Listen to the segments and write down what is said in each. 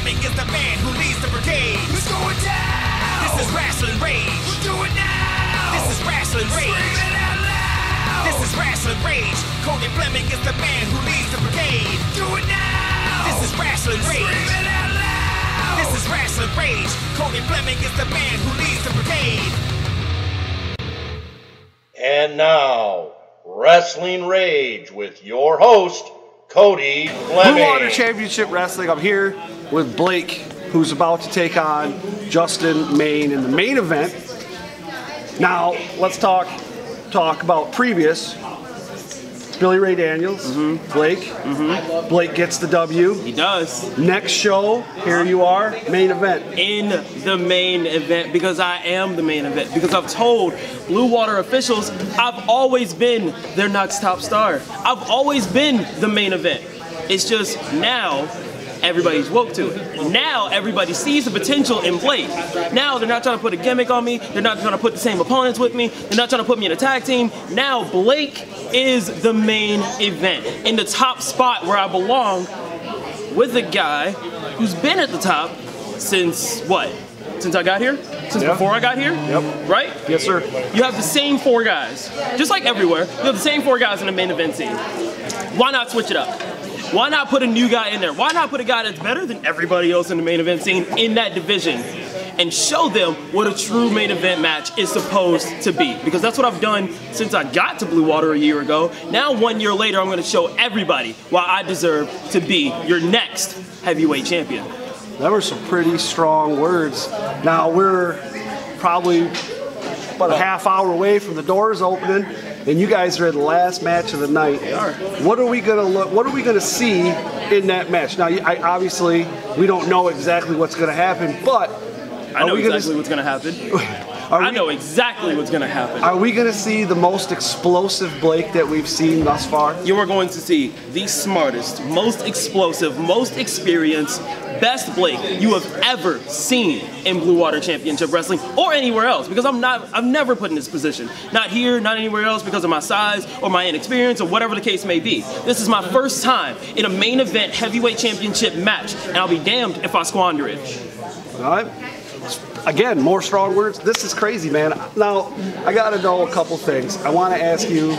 Fleming is the man who leads the brigade. Who's going down? This is Rasslin Rage. We'll do it now. This is Rasslin Rage. Scream it out loud. This is Rasslin Rage. Cody Fleming is the man who leads the brigade. Do it now. This is Rasslin Rage. Scream it out loud. This is Rasslin Rage. Cody Fleming is the man who leads the brigade. And now, Rasslin Rage with your host, Cody Fleming. Blue Water Championship Wrestling. I'm here with Blake, who's about to take on Justin Maine in the main event. Now, let's talk about previous. Billy Ray Daniels, Blake. Blake gets the W. He does. Next show, here you are, main event. In the main event, because I am the main event. Because I've told Blue Water officials I've always been their next top star. I've always been the main event. It's just now everybody's woke to it. Now everybody sees the potential in Blake. Now they're not trying to put a gimmick on me. They're not trying to put the same opponents with me. They're not trying to put me in a tag team. Now Blake is the main event. In the top spot where I belong with a guy who's been at the top since what? Since I got here? Since before I got here? Yep. Right? Yes, sir. You have the same 4 guys. Just like everywhere, you have the same 4 guys in the main event scene. Why not switch it up? Why not put a new guy in there? Why not put a guy that's better than everybody else in the main event scene in that division and show them what a true main event match is supposed to be? Because that's what I've done since I got to Blue Water a year ago. Now 1 year later, I'm going to show everybody why I deserve to be your next heavyweight champion. That were some pretty strong words. Now we're probably about a half hour away from the doors opening, and you guys are in the last match of the night. What are we gonna see in that match? Now, obviously, we don't know exactly what's gonna happen, but I know exactly what's gonna happen. I know exactly what's gonna happen. Are we gonna see the most explosive Blake that we've seen thus far? You are going to see the smartest, most explosive, most experienced, best Blake you have ever seen in Blue Water Championship Wrestling or anywhere else, because I've never put in this position. Not here, not anywhere else, because of my size or my inexperience or whatever the case may be. This is my first time in a main event heavyweight championship match, and I'll be damned if I squander it. All right. Again, more strong words. This is crazy, man. Now, I got to know a couple things. I want to ask you,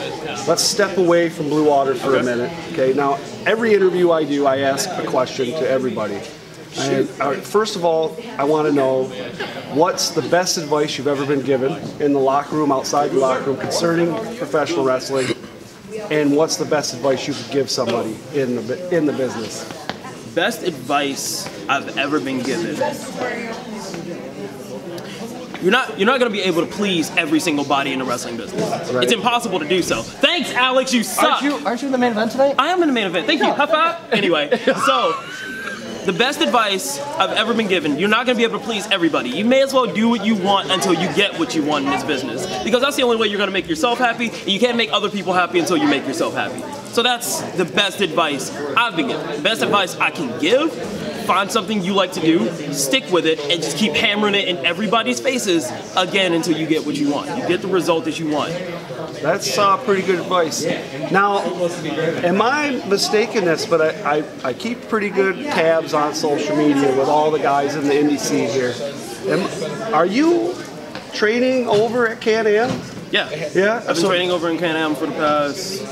let's step away from Blue Water for a minute. Okay, now, every interview I do, I ask a question to everybody. And, first of all, I want to know, what's the best advice you've ever been given in the locker room, outside the locker room, concerning professional wrestling? And what's the best advice you could give somebody in the business? Best advice I've ever been given. You're not going to be able to please every single body in the wrestling business. Right. It's impossible to do so. Thanks, Alex. You suck. Aren't you in the main event tonight? I am in the main event. Thank you. High five. Anyway, so the best advice I've ever been given, you're not going to be able to please everybody. You may as well do what you want until you get what you want in this business. Because that's the only way you're going to make yourself happy, and you can't make other people happy until you make yourself happy. So that's the best advice I've been given. The best advice I can give: find something you like to do, stick with it, and just keep hammering it in everybody's faces again until you get what you want. You get the result that you want. That's pretty good advice. Now, am I mistaken this, but I keep pretty good tabs on social media with all the guys in the indie scene here. Are you training over at Can-Am? Yeah. Yeah? I've been training over in Can-Am for the past,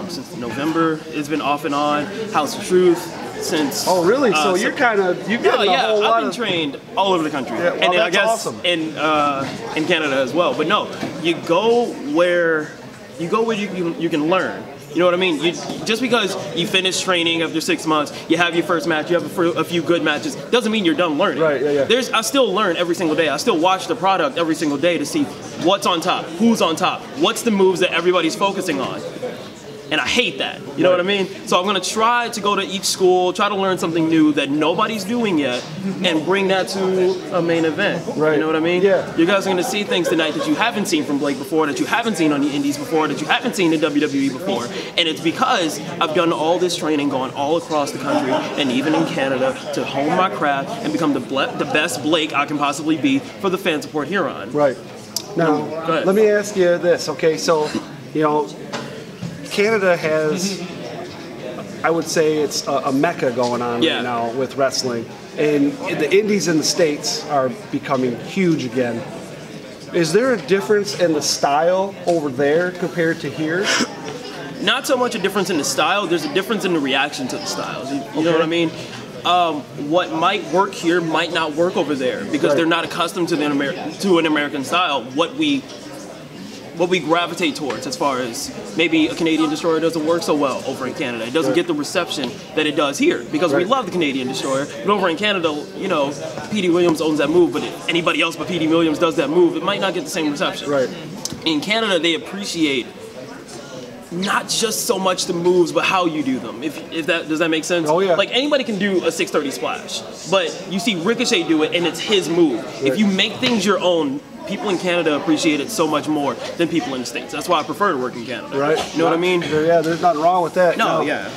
since November. It's been off and on. House of Truth. Since really? So you're kind of you've gotten a whole lot I've been trained all over the country, well, and I guess awesome. in Canada as well. But no, you go where you can learn. You know what I mean? Just because you finish training after 6 months, you have your first match, you have a few good matches, doesn't mean you're done learning. Right, yeah. I still learn every single day. I still watch the product every single day to see what's on top, who's on top, what's the moves that everybody's focusing on. And I hate that, you know what I mean? So I'm gonna try to go to each school, try to learn something new that nobody's doing yet, and bring that to a main event. Right. You know what I mean? Yeah. You guys are gonna see things tonight that you haven't seen from Blake before, that you haven't seen on the indies before, that you haven't seen in WWE before. And it's because I've done all this training, gone all across the country, and even in Canada, to hone my craft and become the best Blake I can possibly be for the fan support here on. Right. Now, let me ask you this, okay? So, you know, Canada has, I would say it's a mecca going on right now with wrestling. and the indies in the States are becoming huge again. Is there a difference in the style over there compared to here? Not so much a difference in the style. There's a difference in the reaction to the styles. You know what I mean? What might work here might not work over there because they're not accustomed to an American style. What we gravitate towards, as far as maybe a Canadian destroyer doesn't work so well over in Canada. It doesn't get the reception that it does here because we love the Canadian destroyer. But over in Canada, you know, P.D. Williams owns that move, but if anybody else but P.D. Williams does that move, it might not get the same reception. Right. In Canada, they appreciate not just so much the moves, but how you do them. If that does that make sense? Oh yeah. Like anybody can do a 630 splash, but you see Ricochet do it, and it's his move. If you make things your own, people in Canada appreciate it so much more than people in the States. That's why I prefer to work in Canada. Right. You know what I mean? Yeah. There's nothing wrong with that. No. Yeah.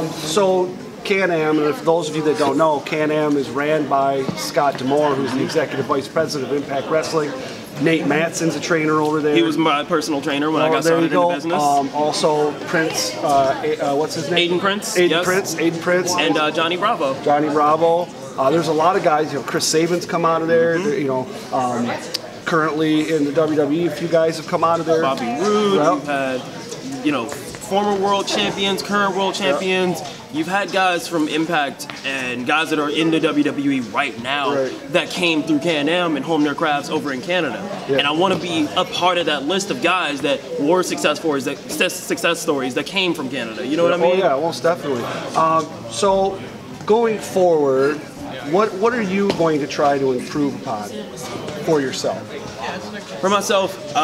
So Can-Am, and if those of you that don't know, Can-Am is ran by Scott D'Amore, who's the executive vice president of Impact Wrestling. Nate Matson's a trainer over there. He was my personal trainer when I got started in the business. Also Prince, what's his name? Aiden Prince. Aiden Prince. And Johnny Bravo. Johnny Bravo. There's a lot of guys. You know, Chris Sabin's come out of there. You know, currently in the WWE, a few guys have come out of there. Bobby Roode. You've had, you know, former world champions, current world champions. You've had guys from Impact and guys that are in the WWE right now that came through Can-Am and honed their crafts over in Canada. And I want to be a part of that list of guys that were success stories that came from Canada. You know what I mean? Oh yeah, most definitely. So going forward, what are you going to try to improve upon for yourself? For myself,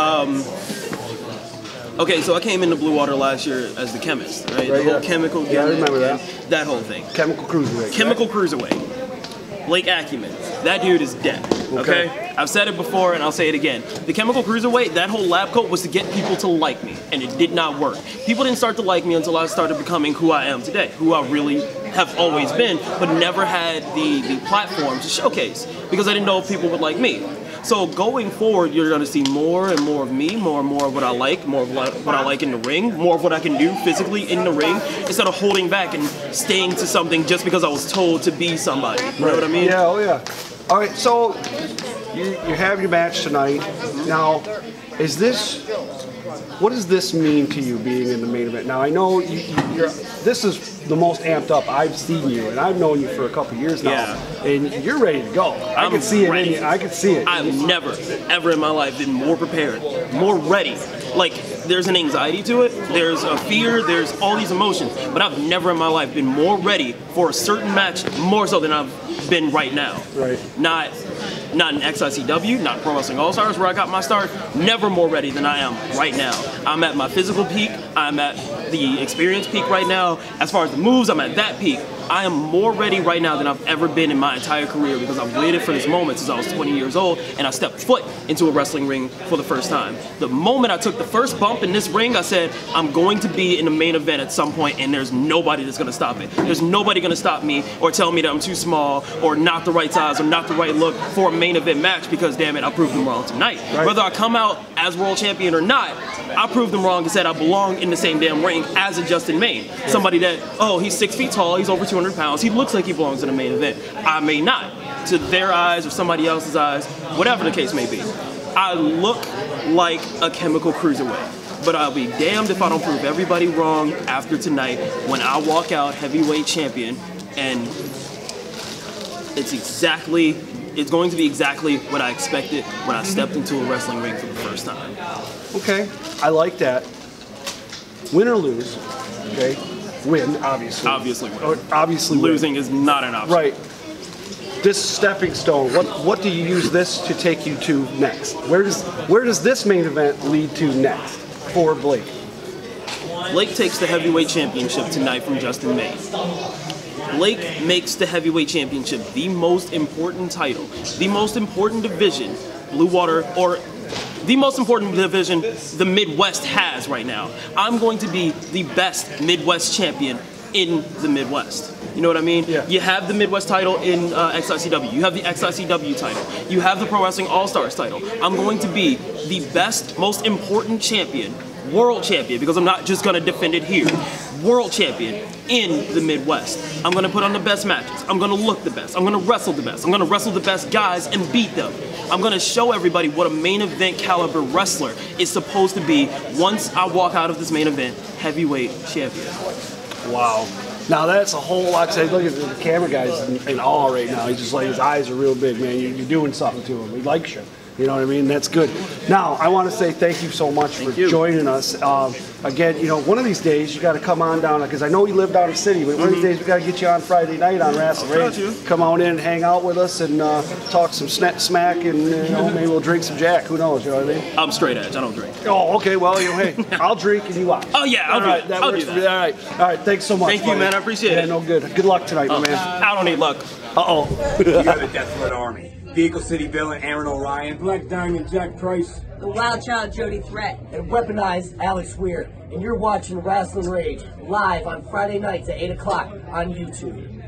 okay, so I came into Blue Water last year as the chemist, right? The whole chemical gimmick, I remember that. That whole thing. Chemical Cruiserweight. Chemical Cruiserweight. Blake Acumen. That dude is dead, okay? I've said it before and I'll say it again. The Chemical Cruiserweight, that whole lab coat was to get people to like me, and it did not work. People didn't start to like me until I started becoming who I am today, who I really have always been, but never had the platform to showcase because I didn't know if people would like me. So going forward, you're going to see more and more of me, more and more of what I like, more of what I like in the ring, more of what I can do physically in the ring, instead of holding back and staying to something just because I was told to be somebody. You know what I mean? Yeah, oh yeah. All right, so you have your match tonight. Now, what does this mean to you being in the main event? Now, I know this is the most amped up I've seen you, and I've known you for a couple years now, and you're ready to go. I can see it in you. I can see it. I've never, ever in my life been more prepared, more ready. Like, there's an anxiety to it, there's a fear, there's all these emotions, but I've never in my life been more ready for a certain match, more so than I've been right now. Right. Not in XICW, not Pro Wrestling All-Stars where I got my start, never more ready than I am right now. I'm at my physical peak, I'm at the experience peak right now. As far as the moves, I'm at that peak. I am more ready right now than I've ever been in my entire career because I've waited for this moment since I was 20 years old and I stepped foot into a wrestling ring for the first time. The moment I took the first bump in this ring, I said, I'm going to be in the main event at some point and there's nobody that's going to stop it. There's nobody going to stop me or tell me that I'm too small or not the right size or not the right look for a main event match because, damn it, I proved them wrong tonight. Right. Whether I come out as world champion or not, I proved them wrong and said I belong in the same damn ring as a Justin Maine. Somebody that, oh, he's 6 feet tall, he's over 200 pounds, he looks like he belongs in the main event. I may not. To their eyes or somebody else's eyes, whatever the case may be. I look like a Chemical Cruiserweight. But I'll be damned if I don't prove everybody wrong after tonight when I walk out heavyweight champion and it's going to be exactly what I expected when I stepped into a wrestling ring for the first time. Okay, I like that. Win or lose, okay? Win, obviously. Obviously win. Or obviously losing win. is not an option. Right. This stepping stone, what do you use this to take you to next? Where does this main event lead to next for Blake? Blake takes the heavyweight championship tonight from Justin Maine. Blake makes the heavyweight championship the most important title, the most important division, Blue Water, or the most important division the Midwest has right now. I'm going to be the best Midwest champion in the Midwest. You know what I mean? Yeah. You have the Midwest title in XICW. You have the XICW title. You have the Pro Wrestling All-Stars title. I'm going to be the best, most important champion world champion, because I'm not just going to defend it here. World champion in the Midwest. I'm going to put on the best matches. I'm going to look the best. I'm going to wrestle the best. I'm going to wrestle the best guys and beat them. I'm going to show everybody what a main event caliber wrestler is supposed to be once I walk out of this main event heavyweight champion. Wow. Now that's a whole lot to say. Look at the camera guy's in awe right now. He's just like, his eyes are real big, man. You're doing something to him. He likes you. You know what I mean? That's good. Now, I want to say thank you so much for joining us. Again, you know, one of these days you got to come on down, because I know you live down in the city, but one of these days we got to get you on Friday night on Rasslin Rage. Come on in and hang out with us and talk some smack, and you know, maybe we'll drink some Jack. Who knows? You know what I mean? I'm straight edge. I don't drink. Oh, okay. Well, you know, hey, I'll drink and you watch. Oh yeah, I'll do it. That I'll works do for me. that. All right. Thanks so much. Thank you, man. I appreciate it. No good. Good luck tonight, my man. I don't need luck. You got the Death Threat Army. Vehicle City Villain Aaron O'Ryan. Black Diamond Jack Price. The Wild Child Jody Threat. And Weaponized Alex Weir. And you're watching Rasslin Rage live on Friday nights at 8 o'clock on YouTube.